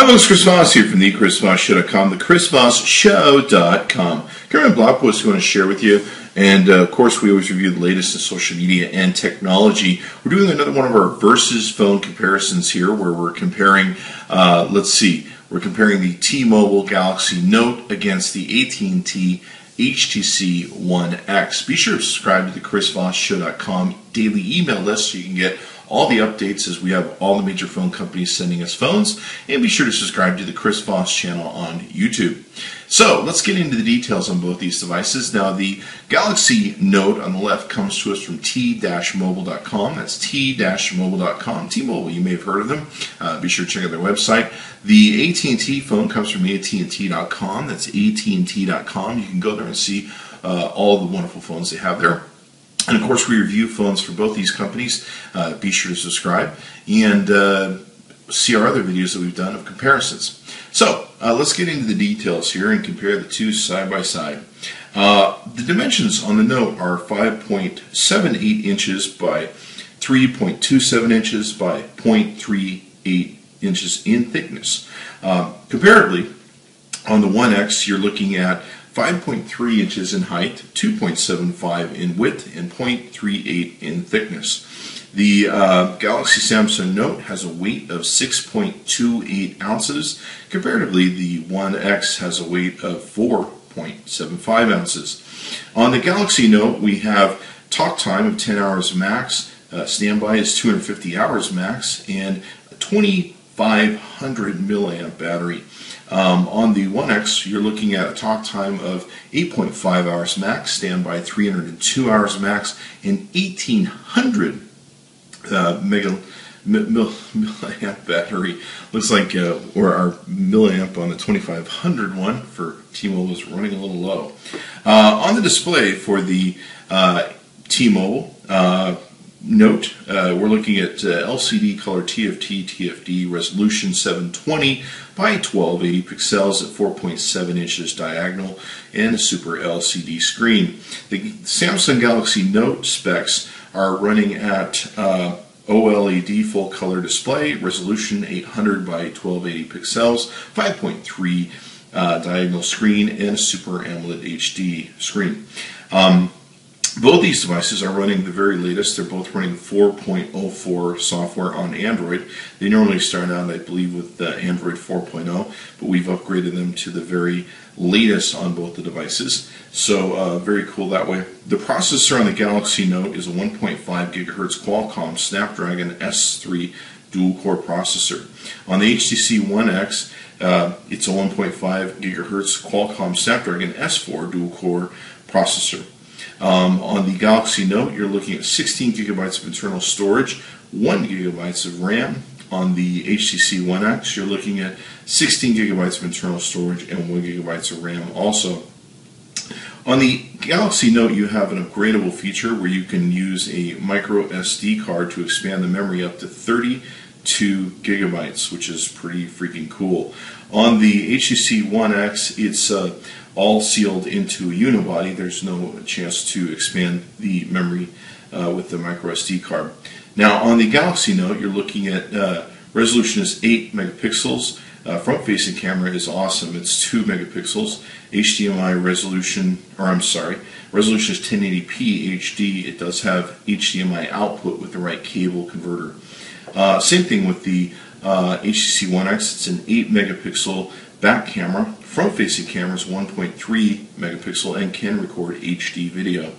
Hi, folks. Chris Voss here from the Chris Voss Show.com, the Chris Voss Show.com. Current blog post we want to share with you, and of course we always review the latest in social media and technology. We're doing another one of our versus phone comparisons here, where we're comparing, we're comparing the T-Mobile Galaxy Note against the AT&T HTC One X. Be sure to subscribe to the Chris Voss Show.com daily email list so you can get all the updates as we have all the major phone companies sending us phones, and be sure to subscribe to the Chris Voss channel on YouTube. So let's get into the details on both these devices. Now, the Galaxy Note on the left comes to us from t-mobile.com. That's t-mobile.com. T-Mobile, you may have heard of them. Be sure to check out their website. The AT&T phone comes from AT&T.com. That's AT&T.com. You can go there and see all the wonderful phones they have there. And of course, we review phones for both these companies. Be sure to subscribe and see our other videos that we've done of comparisons. So let's get into the details here and compare the two side by side. The dimensions on the Note are 5.78 inches by 3.27 inches by 0.38 inches in thickness. Comparatively, on the One X, you're looking at 5.3 inches in height, 2.75 in width, and 0.38 in thickness. The Galaxy Samsung Note has a weight of 6.28 ounces. Comparatively, the One X has a weight of 4.75 ounces. On the Galaxy Note, we have talk time of 10 hours max, standby is 250 hours max, and a 2,500 milliamp battery. On the One X, you're looking at a talk time of 8.5 hours max, standby 302 hours max, and 1,800 milliamp battery. Looks like or our milliamp on the 2500 one for T-Mobile is running a little low. On the display for the T-Mobile Note, we're looking at LCD color TFT resolution 720 by 1280 pixels at 4.7 inches diagonal and a super LCD screen. The Samsung Galaxy Note specs are running at OLED full color display, resolution 800 by 1280 pixels, 5.3 diagonal screen, and a super AMOLED HD screen. Both these devices are running the very latest. They're both running 4.04 software on Android. They normally start out, I believe, with Android 4.0, but we've upgraded them to the very latest on both the devices. So very cool that way. The processor on the Galaxy Note is a 1.5 gigahertz Qualcomm Snapdragon S3 dual-core processor. On the HTC One X, it's a 1.5 gigahertz Qualcomm Snapdragon S4 dual-core processor. On the Galaxy Note, you're looking at 16 gigabytes of internal storage, 1 gigabytes of RAM. On the HTC One X, you're looking at 16 gigabytes of internal storage and 1 gigabytes of RAM also. On the Galaxy Note, you have an upgradable feature where you can use a micro SD card to expand the memory up to 32 gigabytes, which is pretty freaking cool. On the HTC One X, it's all sealed into a unibody. There's no chance to expand the memory with the micro SD card. Now, on the Galaxy Note, you're looking at resolution is 8 megapixels. Front-facing camera is awesome. It's 2 megapixels. HDMI resolution, resolution is 1080p HD. It does have HDMI output with the right cable converter. Same thing with the HTC One X. It's an 8 megapixel back camera. Front-facing camera is 1.3 megapixel and can record HD video.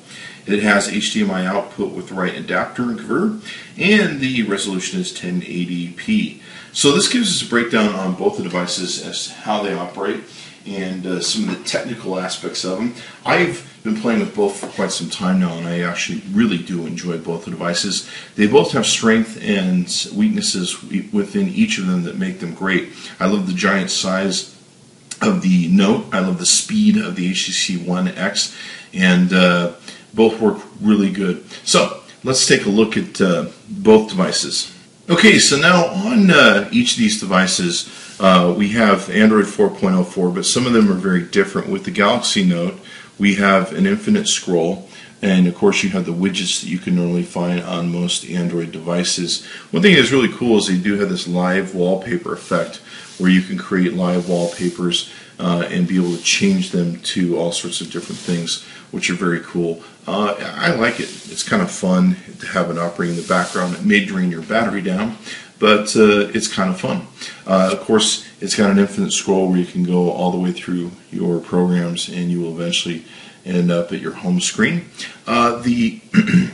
It has HDMI output with the right adapter and converter, and the resolution is 1080p. So this gives us a breakdown on both the devices as to how they operate and some of the technical aspects of them. I've been playing with both for quite some time now, and I actually really do enjoy both the devices. They both have strength and weaknesses within each of them that make them great. I love the giant size of the Note. I love the speed of the HTC One X, and both work really good. So let's take a look at both devices. Okay, so now on each of these devices, we have Android 4.04, but some of them are very different. With the Galaxy Note, we have an infinite scroll. And of course you have the widgets that you can normally find on most Android devices. One thing that's really cool is they do have this live wallpaper effect where you can create live wallpapers and be able to change them to all sorts of different things, which are very cool. I like it. It's kind of fun to have it operating in the background. It may drain your battery down, but it's kind of fun. Of course, it's got an infinite scroll where you can go all the way through your programs and you will eventually end up at your home screen. The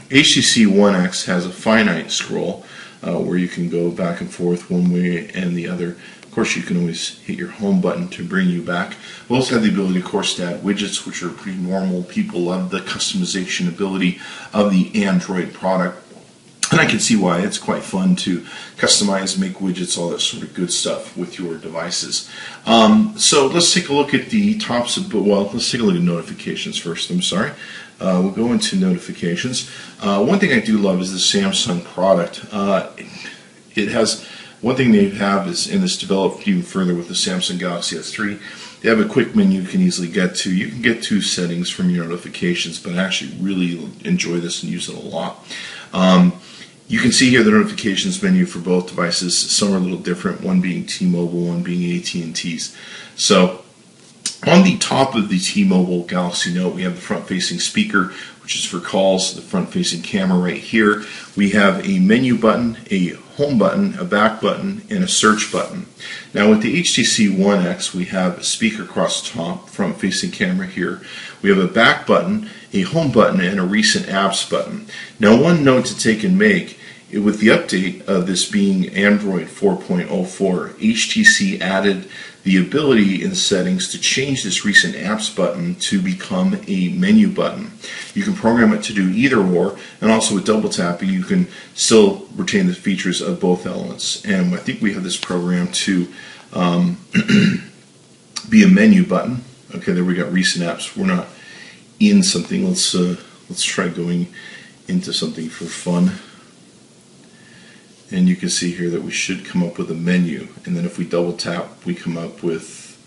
HTC One X has a finite scroll where you can go back and forth one way and the other. Of course, you can always hit your home button to bring you back. We also have the ability, of course, to add widgets, which are pretty normal. People love the customization ability of the Android product. And I can see why. It's quite fun to customize, make widgets, all that sort of good stuff with your devices. So let's take a look at the tops of, well, let's take a look at notifications first. I'm sorry. We'll go into notifications. One thing I do love is the Samsung product. It has, one thing they have is, and it's developed even further with the Samsung Galaxy S3, they have a quick menu you can easily get to. You can get to settings from your notifications, but I actually really enjoy this and use it a lot. You can see here the notifications menu for both devices. Some are a little different, one being T-Mobile, one being AT&T's. So on the top of the T-Mobile Galaxy Note, we have the front-facing speaker, which is for calls, the front-facing camera right here. We have a menu button, a home button, a back button, and a search button. Now with the HTC One X, we have a speaker across the top, front-facing camera here. We have a back button, a home button, and a recent apps button. Now one note to take and make, with the update of this being Android 4.04, HTC added the ability in the settings to change this recent apps button to become a menu button. You can program it to do either or, and also with double tapping you can still retain the features of both elements. And I think we have this programmed to be a menu button. Okay, there we got recent apps. We're not in something. Let's try going into something for fun. And you can see here that we should come up with a menu, and then if we double tap we come up with,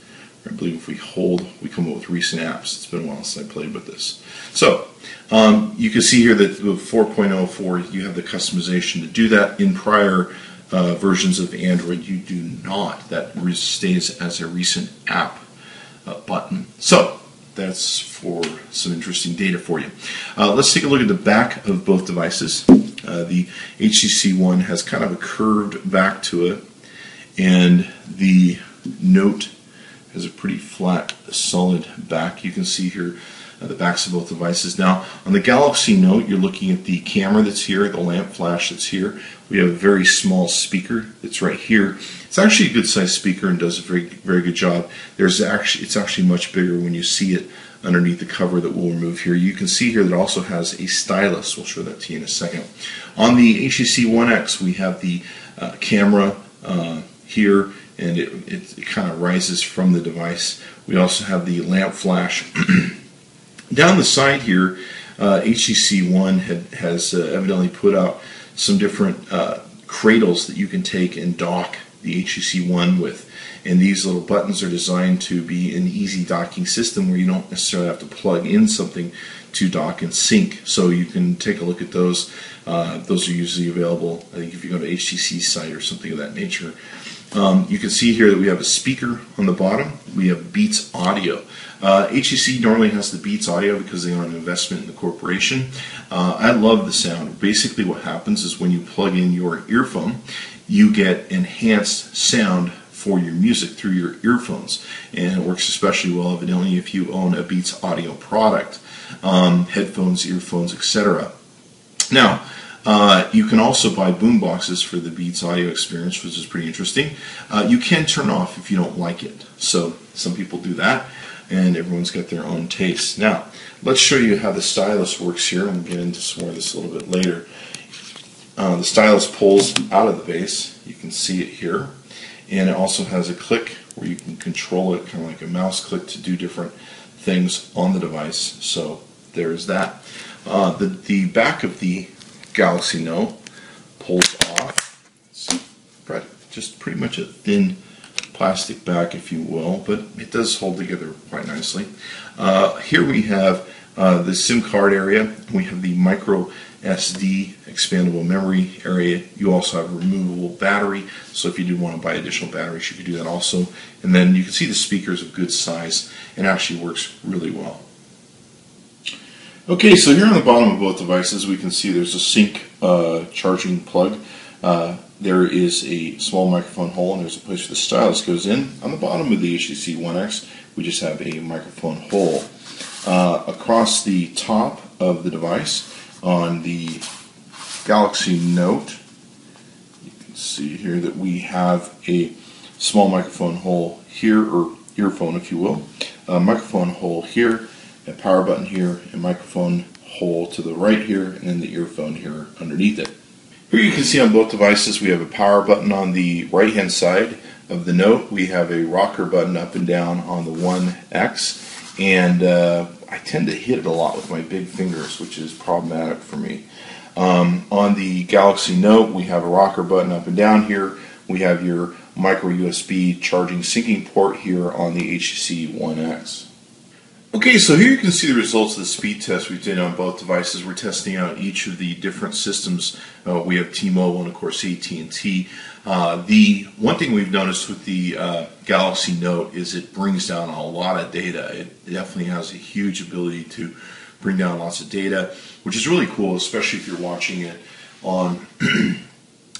I believe if we hold, we come up with recent apps. It's been a while since I played with this. So you can see here that with 4.04 you have the customization to do that. In prior versions of Android you do not. That stays as a recent app button. So that's for some interesting data for you. Let's take a look at the back of both devices. The HTC One has kind of a curved back to it, and the Note has a pretty flat, solid back. You can see here the backs of both devices. Now, on the Galaxy Note, you're looking at the camera that's here, the lamp flash that's here. We have a very small speaker that's right here. It's actually a good-sized speaker and does a very, very good job. It's actually much bigger when you see it underneath the cover that we'll remove here. You can see here that it also has a stylus. We'll show that to you in a second. On the HTC One X, we have the camera here, and it kind of rises from the device. We also have the lamp flash. Down the side here, HTC One has evidently put out some different cradles that you can take and dock the HTC One with. And these little buttons are designed to be an easy docking system where you don't necessarily have to plug in something to dock and sync. So you can take a look at those. Those are usually available, I think, if you go to HTC's site or something of that nature. You can see here that we have a speaker on the bottom. We have Beats Audio. HTC normally has the Beats Audio because they are an investment in the corporation. I love the sound. Basically what happens is when you plug in your earphone, you get enhanced sound for your music through your earphones, and it works especially well evidently if you own a Beats Audio product, headphones, earphones, etc. Now, you can also buy boom boxes for the Beats Audio experience, which is pretty interesting. You can turn off if you don't like it, so some people do that, and everyone's got their own taste. Now, let's show you how the stylus works here, and we'll get into some more of this a little bit later. The stylus pulls out of the base. You can see it here. And it also has a click where you can control it, kind of like a mouse click, to do different things on the device. So there's that. The back of the Galaxy Note pulls off. It's just pretty much a thin plastic back, if you will, but it does hold together quite nicely. Here we have the SIM card area. We have the micro SD expandable memory area. You also have a removable battery, so if you do want to buy additional batteries, you can do that also. And then you can see the speakers of good size, and actually works really well. Okay, so here on the bottom of both devices, we can see there's a sync charging plug. There is a small microphone hole, and there's a place where the stylus goes in. On the bottom of the HTC One X, we just have a microphone hole. Across the top of the device, on the Galaxy Note, you can see here that we have a small microphone hole here, or earphone if you will, a microphone hole here, a power button here, a microphone hole to the right here, and then the earphone here underneath it. Here you can see on both devices we have a power button on the right hand side of the Note. We have a rocker button up and down on the One X, and I tend to hit it a lot with my big fingers, which is problematic for me. On the Galaxy Note, we have a rocker button up and down here. We have your micro USB charging syncing port here on the HTC One X. Okay, so here you can see the results of the speed test we did on both devices. We're testing out each of the different systems. We have T-Mobile and, of course, AT&T. The one thing we've noticed with the Galaxy Note is it brings down a lot of data. It definitely has a huge ability to bring down lots of data, which is really cool, especially if you're watching it on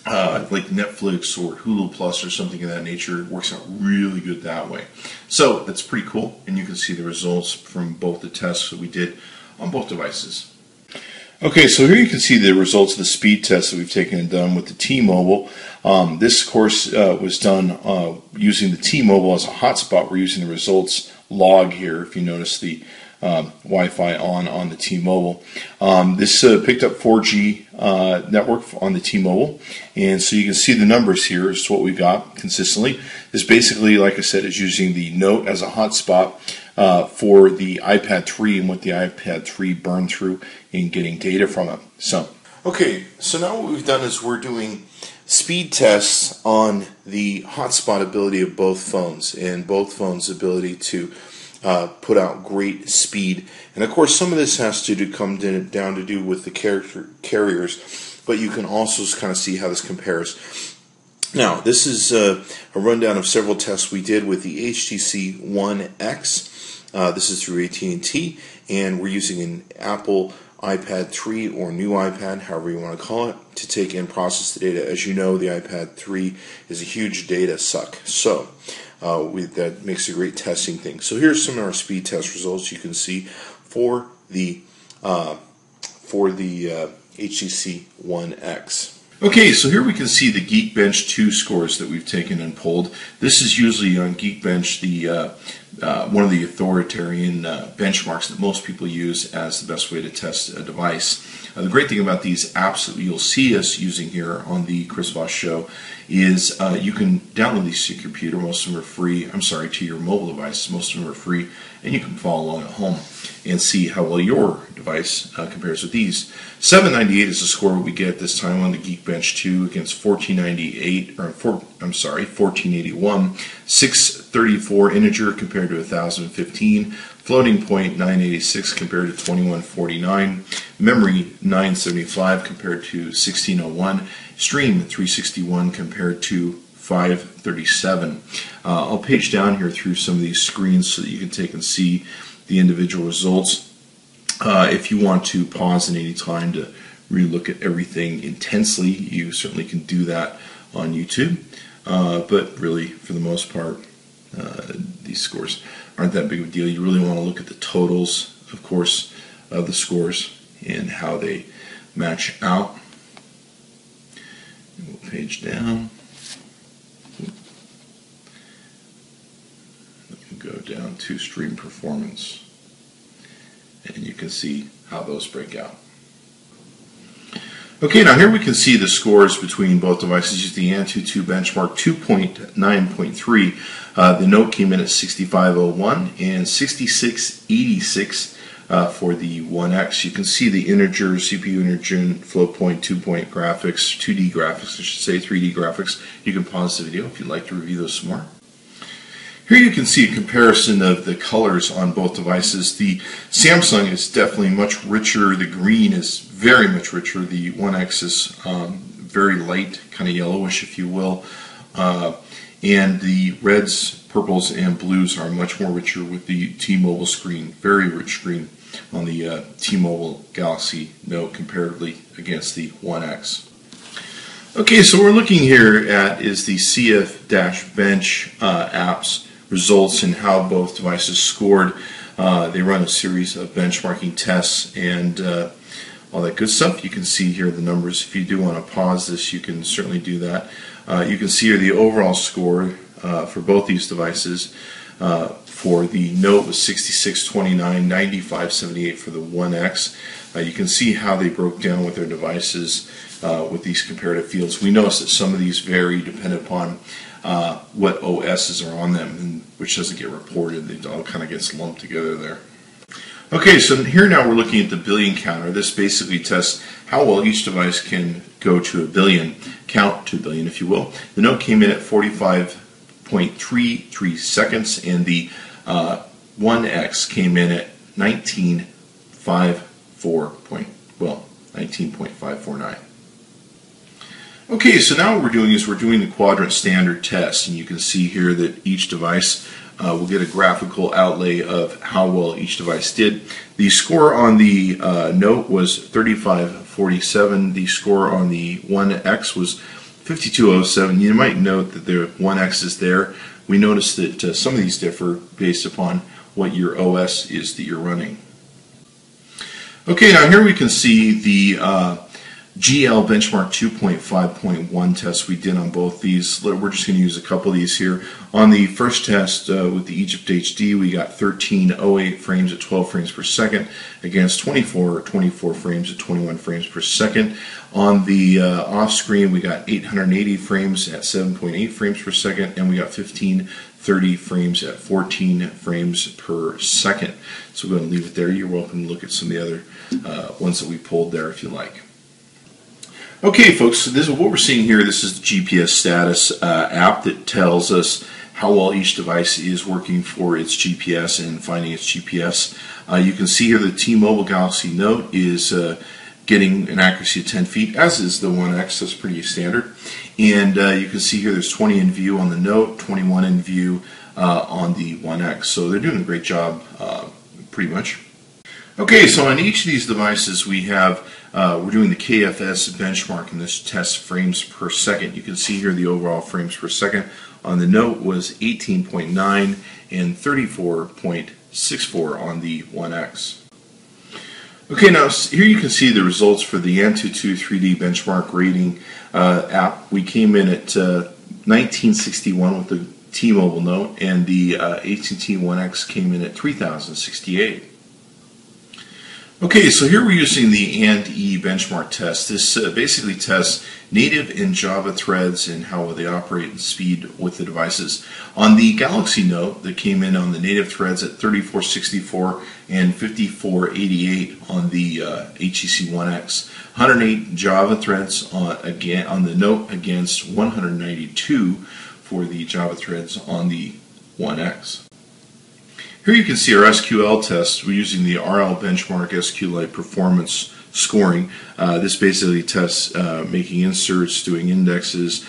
like Netflix or Hulu Plus or something of that nature. It works out really good that way. So that's pretty cool, and you can see the results from both the tests that we did on both devices. Okay, so here you can see the results of the speed test that we've taken and done with the T-Mobile. This, of course, was done using the T-Mobile as a hotspot. We're using the results log here, if you notice the Wi-Fi on the T-Mobile. This picked up 4G network on the T-Mobile, and so you can see the numbers here. Is what we got consistently. This basically, like I said, is using the Note as a hotspot for the iPad 3 and what the iPad 3 burned through in getting data from it. So now what we've done is we're doing speed tests on the hotspot ability of both phones, and both phones' ability to put out great speed. And of course, some of this has to come down to do with the carriers, but you can also kind of see how this compares. Now, this is a rundown of several tests we did with the HTC One X. This is through AT&T, and we're using an Apple iPad 3 or new iPad, however you want to call it, to take and process the data. As you know, the iPad 3 is a huge data suck, so that makes a great testing thing. So here's some of our speed test results you can see for the HTC One X. Okay, so here we can see the Geekbench 2 scores that we've taken and pulled. This is usually on Geekbench one of the authoritarian benchmarks that most people use as the best way to test a device. The great thing about these apps that you'll see us using here on the Chris Voss Show is you can download these to your computer. Most of them are free. To your mobile device. Most of them are free, and you can follow along at home and see how well your device compares with these. 798 is the score we get this time on the Geekbench 2 against 1481. 634 integer compared to 1015. Floating point 986 compared to 2149. Memory 975 compared to 1601. Stream 361 compared to 537. I'll page down here through some of these screens so that you can take and see the individual results. If you want to pause at any time to really look at everything intensely, you certainly can do that on YouTube. But really, for the most part, these scores aren't that big of a deal. You really want to look at the totals, of course, of the scores and how they match out. We'll page down. We'll go down to stream performance, and you can see how those break out. Okay, now here we can see the scores between both devices using the AnTuTu benchmark 2.9.3. The Note came in at 6501 and 6686 for the One X. You can see the integer, CPU integer, float point, 2-point graphics, 2D graphics, I should say, 3D graphics. You can pause the video if you'd like to review those some more. Here you can see a comparison of the colors on both devices. The Samsung is definitely much richer. The green is very much richer. The One X is very light, kind of yellowish, if you will. And the reds, purples, and blues are much more richer with the T-Mobile screen. Very rich screen on the T-Mobile Galaxy Note comparatively against the One X. Okay, so what we're looking here at is the CF-Bench apps results and how both devices scored. They run a series of benchmarking tests and all that good stuff. You can see here the numbers. If you do want to pause this, you can certainly do that. You can see here the overall score for both these devices. For the Note was 6629, 9578 for the One X. You can see how they broke down with their devices with these comparative fields. We notice that some of these vary depending upon what OSs are on them, and which doesn't get reported. They all kind of gets lumped together there. Okay, so here now we're looking at the billion counter. This basically tests how well each device can go to a billion, count to a billion if you will. The Note came in at 45.33 seconds, and the One X came in at 19.549. Okay, so now what we're doing is we're doing the quadrant standard test, and you can see here that each device will get a graphical outlay of how well each device did. The score on the Note was 3547. The score on the One X was 5207. You might note that the One X is there. We noticed that some of these differ based upon what your OS is that you're running. Okay, now here we can see the GL benchmark 2.5.1 test we did on both these. We're just going to use a couple of these here. On the first test with the Egypt HD, we got 1308 frames at 12 frames per second against 24 frames at 21 frames per second. On the off screen, we got 880 frames at 7.8 frames per second, and we got 1530 frames at 14 frames per second. So we're going to leave it there. You're welcome to look at some of the other ones that we pulled there if you like. Okay, folks, so this is what we're seeing here. This is the GPS status app that tells us how well each device is working for its GPS and finding its GPS. You can see here the T-Mobile Galaxy Note is getting an accuracy of 10 feet, as is the One X. That's pretty standard. And you can see here there's 20 in view on the Note, 21 in view on the One X. So they're doing a great job, pretty much. Okay, so on each of these devices we have we're doing the KFS benchmark in this test frames per second. You can see here the overall frames per second on the Note was 18.9 and 34.64 on the One X. Okay, now here you can see the results for the AnTuTu 3D benchmark rating app. We came in at 1961 with the T-Mobile Note, and the HTC One X came in at 3068. Okay, so here we're using the AND-E benchmark test. This basically tests native and Java threads and how they operate and speed with the devices. On the Galaxy Note, that came in on the native threads at 3464 and 5488 on the HTC One X. 108 Java threads on the Note against 192 for the Java threads on the One X. Here you can see our SQL test. We're using the RL Benchmark SQLite Performance Scoring. This basically tests making inserts, doing indexes,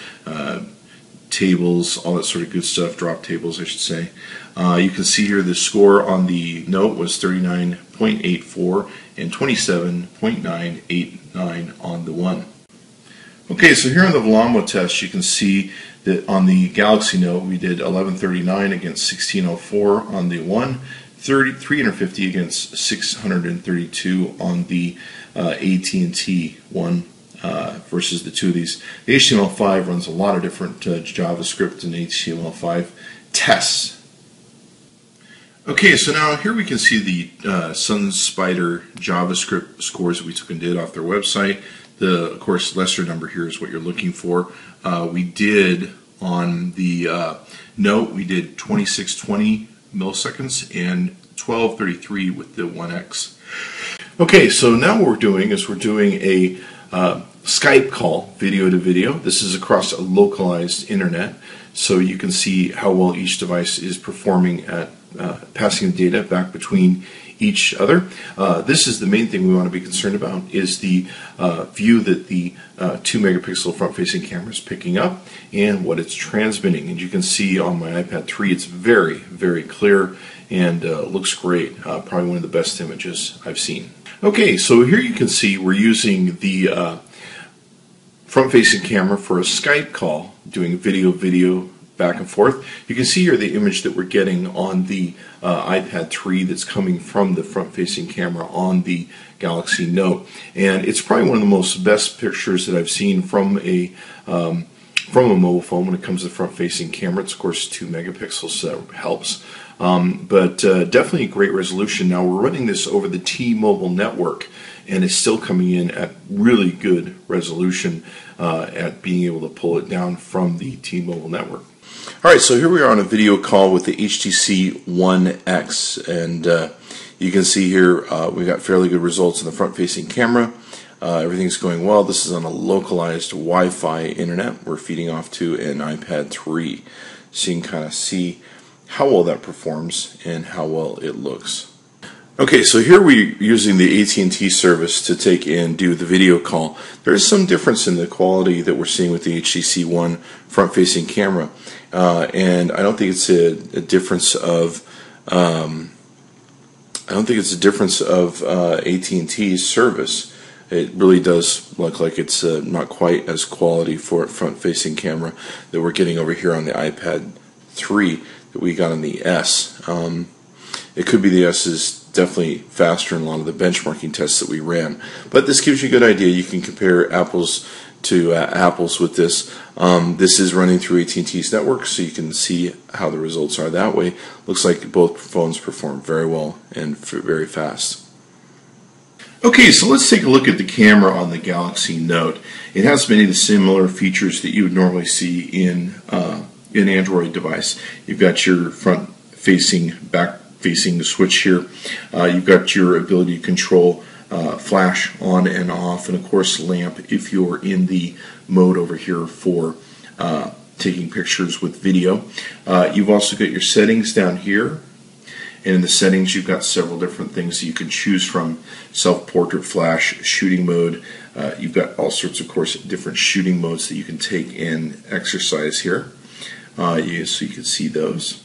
tables, all that sort of good stuff, drop tables I should say. You can see here the score on the Note was 39.84 and 27.989 on the One. Okay, so here on the Velamo test you can see that on the Galaxy Note we did 1139 against 1604 on the One, 350 against 632 on the AT&T One versus the two of these. The HTML5 runs a lot of different JavaScript and HTML5 tests. Okay, so now here we can see the SunSpider JavaScript scores that we took and did off their website. The, of course, lesser number here is what you're looking for. We did on the Note, we did 2620 milliseconds and 1233 with the One X. Okay, so now what we're doing is we're doing a Skype call, video to video. This is across a localized internet. so you can see how well each device is performing at passing the data back between each other. This is the main thing we want to be concerned about, is the view that the 2 megapixel front-facing camera is picking up and what it's transmitting. And you can see on my iPad 3 it's very, very clear and looks great. Probably one of the best images I've seen. Okay, so here you can see we're using the front-facing camera for a Skype call, doing video back and forth. You can see here the image that we're getting on the iPad 3 that's coming from the front-facing camera on the Galaxy Note, and it's probably one of the best pictures that I've seen from a mobile phone when it comes to the front-facing camera. It's of course 2 megapixels, so that helps. But definitely a great resolution. Now we're running this over the T-Mobile network, and it's still coming in at really good resolution at being able to pull it down from the T-Mobile network. Alright, so here we are on a video call with the HTC One X, and you can see here we got fairly good results in the front-facing camera. Everything's going well. This is on a localized Wi-Fi internet we're feeding off to an iPad 3, so you can kind of see how well that performs and how well it looks. Okay, so here we're using the AT&T service to take and do the video call. There's some difference in the quality that we're seeing with the HTC One front-facing camera, and I don't think it's a difference of AT&T's service. It really does look like it's not quite as quality for a front-facing camera that we're getting over here on the iPad 3 that we got on the S. It could be the S is definitely faster in a lot of the benchmarking tests that we ran, but this gives you a good idea. You can compare apples to apples with this. This is running through AT&T's network, so you can see how the results are that way. Looks like both phones perform very well and very fast. Okay, so let's take a look at the camera on the Galaxy Note. It has many of the similar features that you would normally see in an Android device. You've got your front-facing, back-facing switch here. You've got your ability to control flash on and off, and of course lamp if you're in the mode over here for taking pictures with video. You've also got your settings down here. And in the settings, you've got several different things that you can choose from: self-portrait, flash, shooting mode. You've got all sorts, of course, different shooting modes that you can take and exercise here. So you can see those.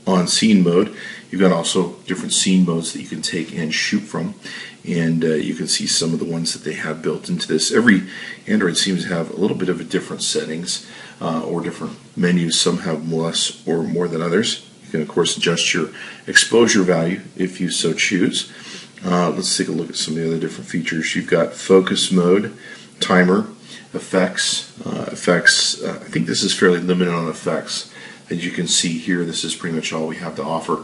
On scene mode, you've got also different scene modes that you can take and shoot from. And you can see some of the ones that they have built into this. Every Android seems to have a little bit of a different settings or different menus. Some have less or more than others. You can, of course, adjust your exposure value if you so choose. Let's take a look at some of the other different features. You've got focus mode, timer, effects. I think this is fairly limited on effects. As you can see here, this is pretty much all we have to offer.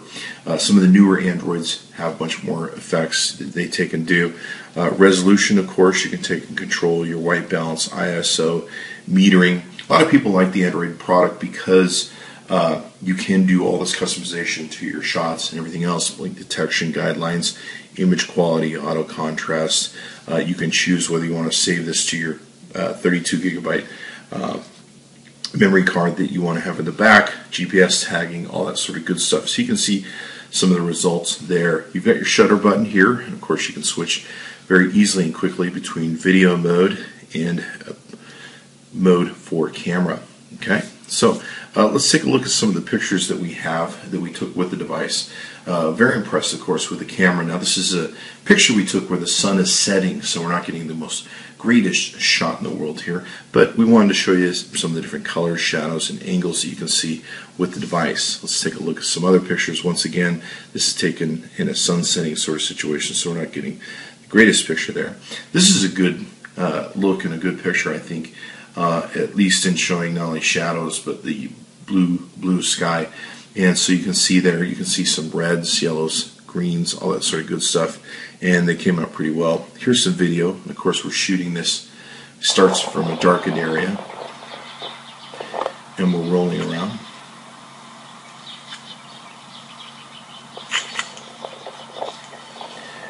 Some of the newer Androids have much more effects that they take and do. Resolution, of course, you can take and control your white balance, ISO, metering. A lot of people like the Android product because you can do all this customization to your shots and everything else, like detection guidelines, image quality, auto contrast. You can choose whether you want to save this to your 32 gigabyte memory card that you want to have in the back, GPS tagging, all that sort of good stuff. So you can see some of the results there. You've got your shutter button here, and of course you can switch very easily and quickly between video mode and mode for camera. Okay, so let's take a look at some of the pictures that we have that we took with the device. Very impressed, of course, with the camera. Now this is a picture we took where the sun is setting, so we're not getting the most greatest shot in the world here, but we wanted to show you some of the different colors, shadows, and angles that you can see with the device. Let's take a look at some other pictures. Once again, this is taken in a sun setting sort of situation, so we're not getting the greatest picture there. This is a good look and a good picture, I think, at least in showing not only shadows but the blue sky. And so you can see there, you can see some reds, yellows, greens, all that sort of good stuff, and they came out pretty well. Here's some video. Of course, we're shooting this. It starts from a darkened area, and we're rolling around.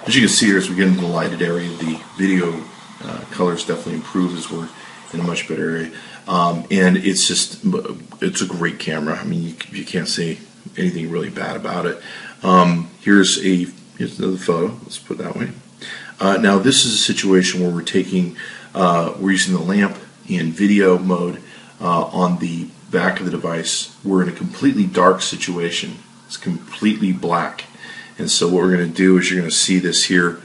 As you can see here, as we get into the lighted area, the video colors definitely improve as we're in a much better area. and it's a great camera. I mean, you can't say anything really bad about it. Here's another photo. Let's put it that way. Now this is a situation where we're using the lamp in video mode on the back of the device. We're in a completely dark situation. It's completely black, and so what we're going to do is you're going to see this here,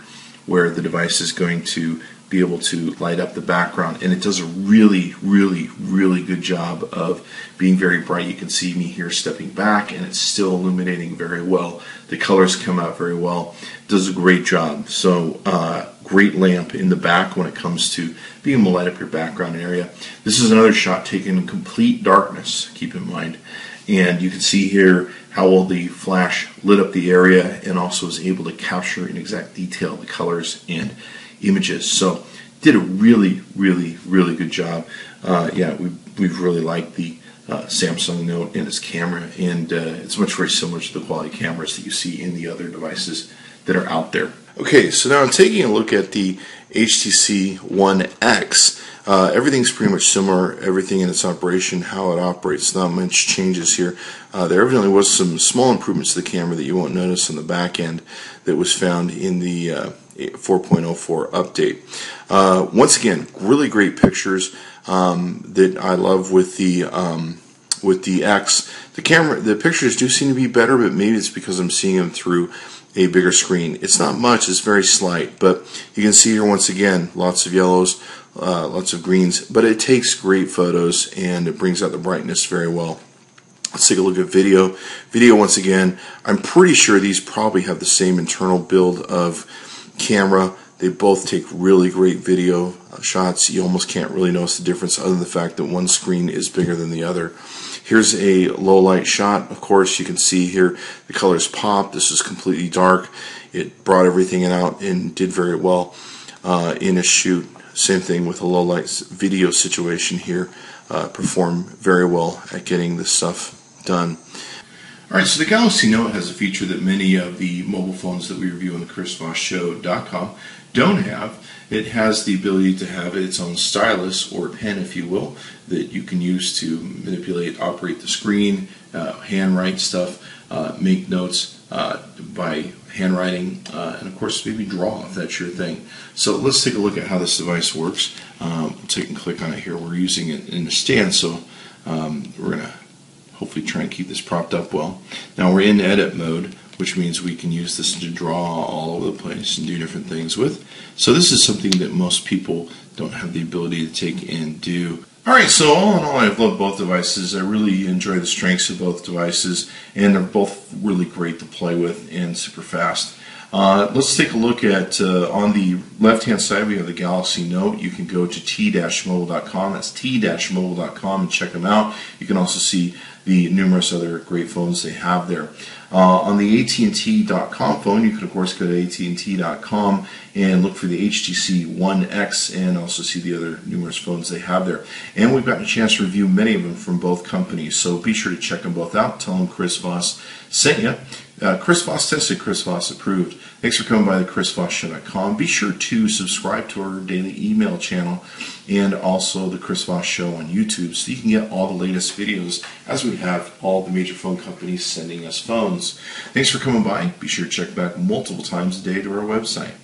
where the device is going to be able to light up the background, and it does a really, really, really good job of being very bright. You can see me here stepping back, and it's still illuminating very well. The colors come out very well. It does a great job. So great lamp in the back when it comes to being able to light up your background area. This is another shot taken in complete darkness, keep in mind. And you can see here how well the flash lit up the area and also was able to capture in exact detail the colors and images. So did a really, really, really good job. Yeah, we've really liked the Samsung Note and its camera, and it's much very similar to the quality cameras that you see in the other devices that are out there. Okay, so now I'm taking a look at the HTC One X. Everything's pretty much similar, everything in its operation, how it operates, not much changes here. There evidently was some small improvements to the camera that you won't notice on the back end that was found in the 4.04 update. Once again, really great pictures that I love with the X. The pictures do seem to be better, but maybe it's because I'm seeing them through a bigger screen. It's not much, it's very slight, but you can see here once again, lots of yellows, lots of greens, but it takes great photos and it brings out the brightness very well. Let's take a look at video. Video, once again, I'm pretty sure these probably have the same internal build of camera. They both take really great video shots. You almost can't really notice the difference other than the fact that one screen is bigger than the other. Here's a low light shot. Of course, you can see here the colors pop. This is completely dark. It brought everything out and did very well in a shoot. Same thing with a low light video situation here. Performed very well at getting this stuff done. Alright, so the Galaxy Note has a feature that many of the mobile phones that we review on the ChrisVossShow.com don't have. It has the ability to have its own stylus, or pen if you will, that you can use to manipulate, operate the screen, handwrite stuff, make notes by handwriting, and of course maybe draw if that's your thing. So let's take a look at how this device works. We'll take and click on it here. We're using it in a stand, so we're going to hopefully try and keep this propped up well. Now we're in edit mode, which means we can use this to draw all over the place and do different things with. So this is something that most people don't have the ability to take and do. Alright, so all in all, I've loved both devices. I really enjoy the strengths of both devices, and they're both really great to play with and super fast. Let's take a look at, on the left-hand side, we have the Galaxy Note. You can go to t-mobile.com, that's t-mobile.com, and check them out. You can also see the numerous other great phones they have there. On the AT&T.com phone, you can of course go to AT&T.com and look for the HTC One X and also see the other numerous phones they have there. And we've gotten a chance to review many of them from both companies, so be sure to check them both out. Tell them Chris Voss sent you. Chris Voss tested, Chris Voss approved. Thanks for coming by the ChrisVossShow.com. Be sure to subscribe to our daily email channel and also the Chris Voss Show on YouTube so you can get all the latest videos as we have all the major phone companies sending us phones. Thanks for coming by. Be sure to check back multiple times a day to our website.